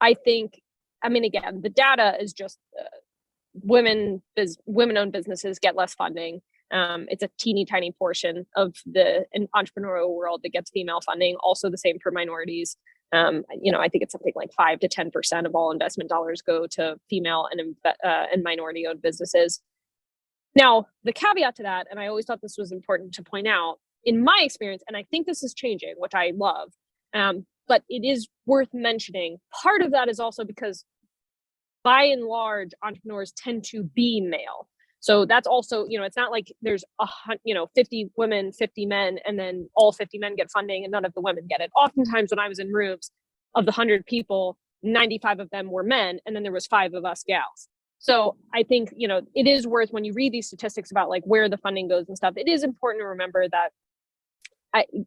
I think, I mean, again, the data is just women-owned businesses get less funding. It's a teeny tiny portion of the entrepreneurial world that gets female funding. Also the same for minorities. I think it's something like 5 to 10% of all investment dollars go to female and minority-owned businesses. Now, the caveat to that, and I always thought this was important to point out, in my experience, and I think this is changing, which I love, but it is worth mentioning. Part of that is also because, by and large, entrepreneurs tend to be male. So that's also, it's not like there's 50 women, 50 men, and then all 50 men get funding and none of the women get it. Oftentimes when I was in rooms, of the 100 people, 95 of them were men, and then there was 5 of us gals. So I think, it is worth, when you read these statistics about like where the funding goes and stuff, it is important to remember that,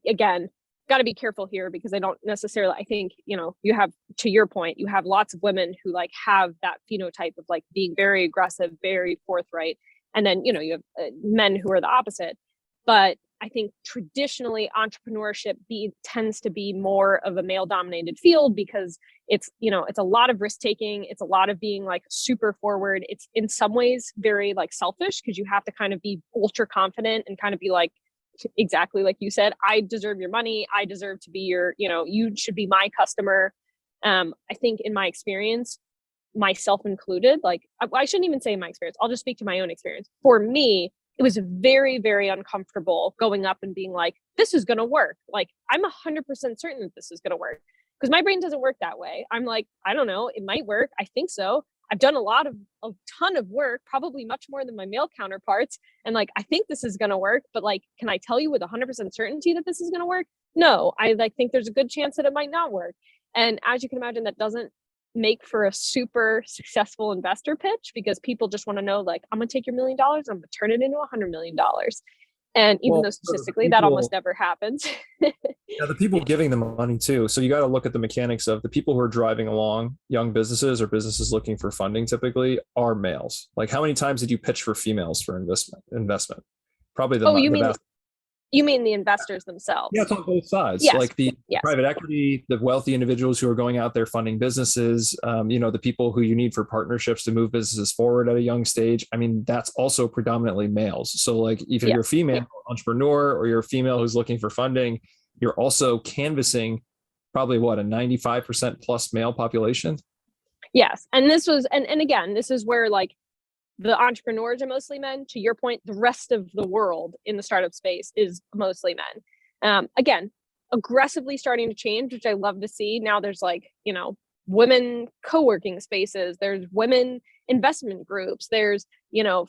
again, got to be careful here, because I don't necessarily, I think, you have, to your point, you have lots of women who like have that phenotype of like being very aggressive, very forthright. And then, you have men who are the opposite. But I think traditionally entrepreneurship tends to be more of a male dominated field, because it's a lot of risk taking. It's a lot of being like super forward. It's in some ways very like selfish, because you have to kind of be ultra confident and kind of be like, exactly like you said, I deserve your money. I deserve to be you should be my customer. I think in my experience, myself included, like I shouldn't even say my experience. I'll just speak to my own experience. For me, it was very, very uncomfortable going up and being like, this is going to work. Like, I'm 100% certain that this is going to work, because my brain doesn't work that way. I'm like, I don't know, it might work. I think so. I've done a ton of work, probably much more than my male counterparts. And like, I think this is going to work, but like, can I tell you with 100% certainty that this is going to work? No, I think there's a good chance that it might not work. And as you can imagine, that doesn't make for a super successful investor pitch, because people just want to know, like, I'm going to take your $1 million, I'm going to turn it into $100 million. And even though statistically that almost never happens. Yeah, the people giving the money too. So you got to look at the mechanics of the people who are driving along young businesses or businesses looking for funding typically are males. Like, how many times did you pitch for females for investment? Probably You mean the investors themselves? Yeah, it's on both sides. Yes. Like the private equity, the wealthy individuals who are going out there funding businesses, the people who you need for partnerships to move businesses forward at a young stage. I mean, that's also predominantly males. So like, if you're a female entrepreneur or you're a female who's looking for funding, you're also canvassing probably a 95% plus male population. Yes. And this was, and again, this is where like the entrepreneurs are mostly men. To your point, the rest of the world in the startup space is mostly men. Again, aggressively starting to change, which I love to see. Now there's like, women co-working spaces, there's women investment groups, there's,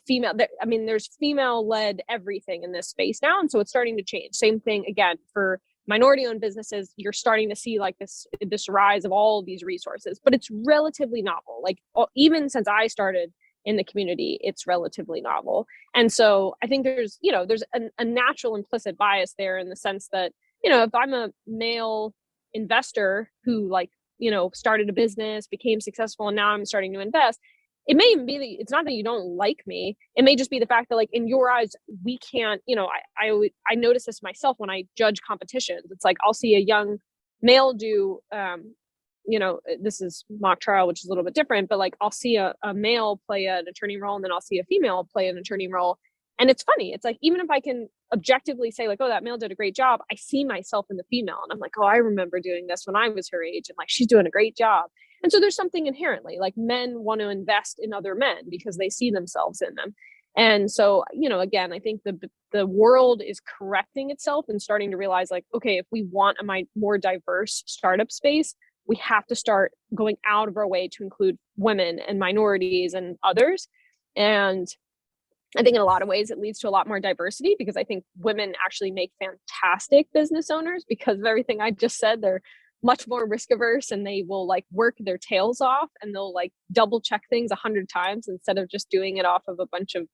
female, there's female-led everything in this space now. And so it's starting to change. Same thing, again, for minority-owned businesses, you're starting to see like this rise of all of these resources, but it's relatively novel. Like, even since I started in the community, it's relatively novel. And so I think there's a natural implicit bias there, in the sense that, if I'm a male investor who started a business, became successful, and now I'm starting to invest, it may even be that it's not that you don't like me. It may just be the fact that, like, in your eyes, we can't, I notice this myself when I judge competitions. It's like, I'll see a young male do, this is mock trial, which is a little bit different, but like, I'll see a male play an attorney role, and then I'll see a female play an attorney role. And it's funny. It's like, even if I can objectively say like, oh, that male did a great job, I see myself in the female, and I'm like, oh, I remember doing this when I was her age, and like, she's doing a great job. And so there's something inherently, like, men want to invest in other men because they see themselves in them. And so, again, I think the world is correcting itself and starting to realize, like, okay, if we want a more diverse startup space, we have to start going out of our way to include women and minorities and others. And I think in a lot of ways it leads to a lot more diversity, because I think women actually make fantastic business owners because of everything I just said. They're much more risk averse, and they will like work their tails off, and they'll like double check things 100 times instead of just doing it off of a bunch of,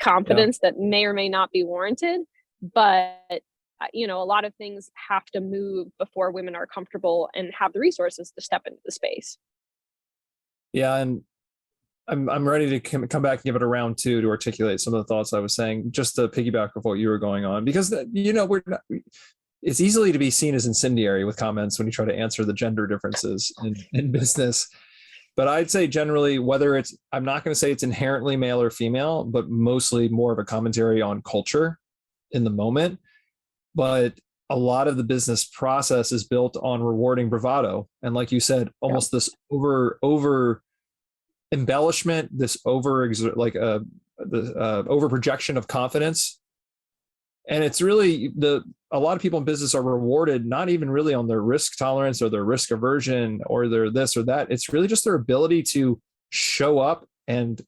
confidence that may or may not be warranted. But a lot of things have to move before women are comfortable and have the resources to step into the space. Yeah. And I'm ready to come back and give it a round 2 to articulate some of the thoughts I was saying, just to piggyback of what you were going on, because, it's easily to be seen as incendiary with comments when you try to answer the gender differences in business. But I'd say generally, whether it's, I'm not going to say it's inherently male or female, but mostly more of a commentary on culture in the moment. But a lot of the business process is built on rewarding bravado. And like you said, almost this over embellishment, this over projection of confidence. And it's really a lot of people in business are rewarded not even really on their risk tolerance or their risk aversion or their this or that. It's really just their ability to show up and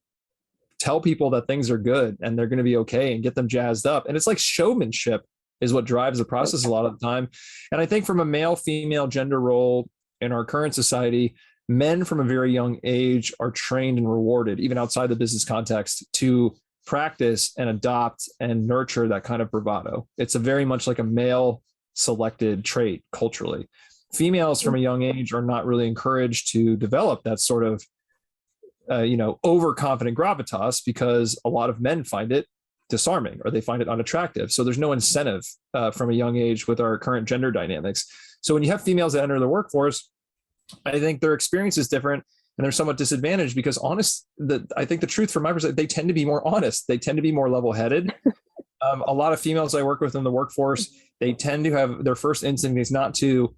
tell people that things are good and they're going to be okay and get them jazzed up. And it's like showmanship is what drives the process a lot of the time. And I think from a male female gender role in our current society, men from a very young age are trained and rewarded, even outside the business context, to practice and adopt and nurture that kind of bravado. It's a very much like a male selected trait culturally. Females from a young age are not really encouraged to develop that sort of overconfident gravitas, because a lot of men find it disarming or they find it unattractive. So there's no incentive from a young age with our current gender dynamics. So when you have females that enter the workforce, I think their experience is different and they're somewhat disadvantaged because I think the truth from my perspective, they tend to be more honest. They tend to be more level-headed. A lot of females I work with in the workforce, they tend to have their first instinct is not to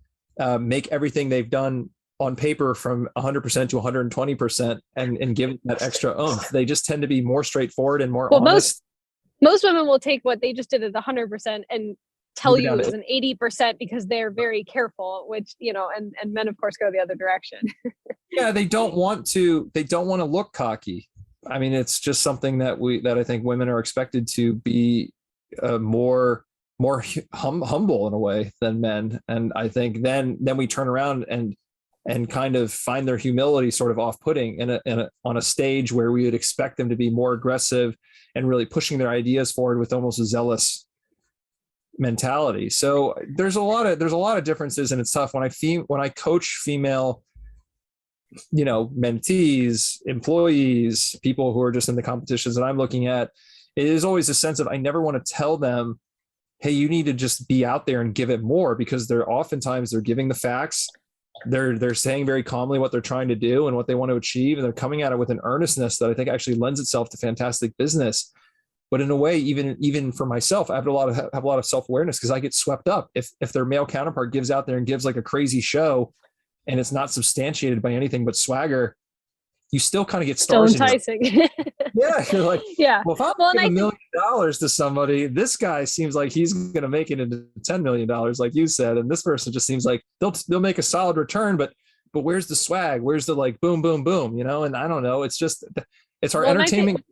make everything they've done on paper from 100% to 120% and give that extra oomph. They just tend to be more straightforward and more honest. Most women will take what they just did as 100% and tell you it was an 80% because they're very careful, which, and men of course go the other direction. Yeah, they don't want to look cocky. I mean, it's just something that I think women are expected to be more humble in a way than men. And I think then we turn around and kind of find their humility sort of off-putting on a stage where we would expect them to be more aggressive and really pushing their ideas forward with almost a zealous mentality. So there's a lot of differences, and it's tough when I coach female, mentees, employees, people who are just in the competitions that I'm looking at. It is always a sense of, I never want to tell them, hey, you need to just be out there and give it more, because they're giving the facts. They're saying very calmly what they're trying to do and what they want to achieve. And they're coming at it with an earnestness that I think actually lends itself to fantastic business. But in a way, even for myself, I have a lot of self-awareness because I get swept up. If their male counterpart gives out there and gives like a crazy show and it's not substantiated by anything but swagger, you still kind of get stars. Still enticing. Yeah. You're like, yeah. Well, if I'm giving $1 million to somebody, this guy seems like he's going to make it into $10 million, like you said. And this person just seems like they'll make a solid return, but where's the swag? Where's the like, boom, boom, boom, And I don't know. It's just, it's our entertainment